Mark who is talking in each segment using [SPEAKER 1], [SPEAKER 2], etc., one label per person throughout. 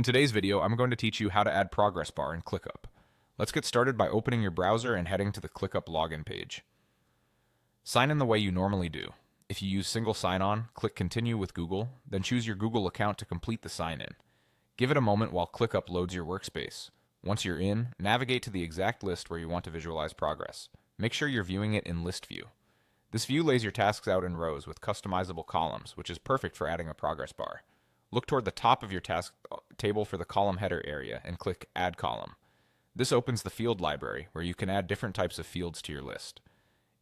[SPEAKER 1] In today's video, I'm going to teach you how to add progress bar in ClickUp. Let's get started by opening your browser and heading to the ClickUp login page. Sign in the way you normally do. If you use single sign-on, click Continue with Google, then choose your Google account to complete the sign-in. Give it a moment while ClickUp loads your workspace. Once you're in, navigate to the exact list where you want to visualize progress. Make sure you're viewing it in List View. This view lays your tasks out in rows with customizable columns, which is perfect for adding a progress bar. Look toward the top of your task table for the column header area and click Add Column. This opens the field library, where you can add different types of fields to your list.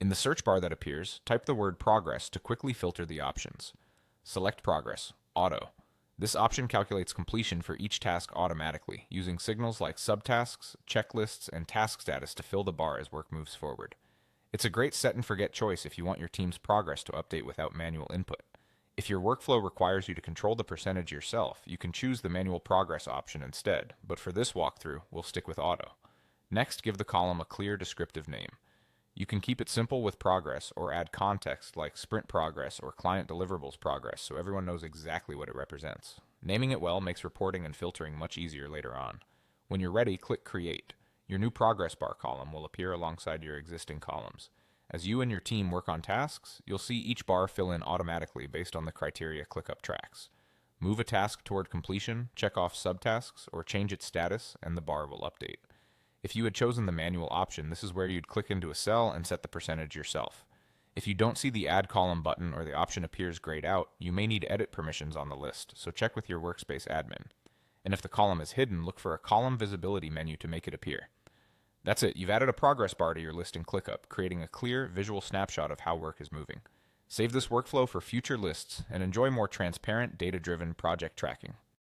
[SPEAKER 1] In the search bar that appears, type the word Progress to quickly filter the options. Select Progress, Auto. This option calculates completion for each task automatically, using signals like subtasks, checklists, and task status to fill the bar as work moves forward. It's a great set and forget choice if you want your team's progress to update without manual input. If your workflow requires you to control the percentage yourself, you can choose the manual progress option instead, but for this walkthrough, we'll stick with auto. Next, give the column a clear descriptive name. You can keep it simple with progress or add context like sprint progress or client deliverables progress so everyone knows exactly what it represents. Naming it well makes reporting and filtering much easier later on. When you're ready, click Create. Your new progress bar column will appear alongside your existing columns. As you and your team work on tasks, you'll see each bar fill in automatically based on the criteria ClickUp tracks. Move a task toward completion, check off subtasks, or change its status, and the bar will update. If you had chosen the manual option, this is where you'd click into a cell and set the percentage yourself. If you don't see the Add Column button or the option appears grayed out, you may need edit permissions on the list, so check with your workspace admin. And if the column is hidden, look for a column visibility menu to make it appear. That's it. You've added a progress bar to your list in ClickUp, creating a clear, visual snapshot of how work is moving. Save this workflow for future lists and enjoy more transparent, data-driven project tracking.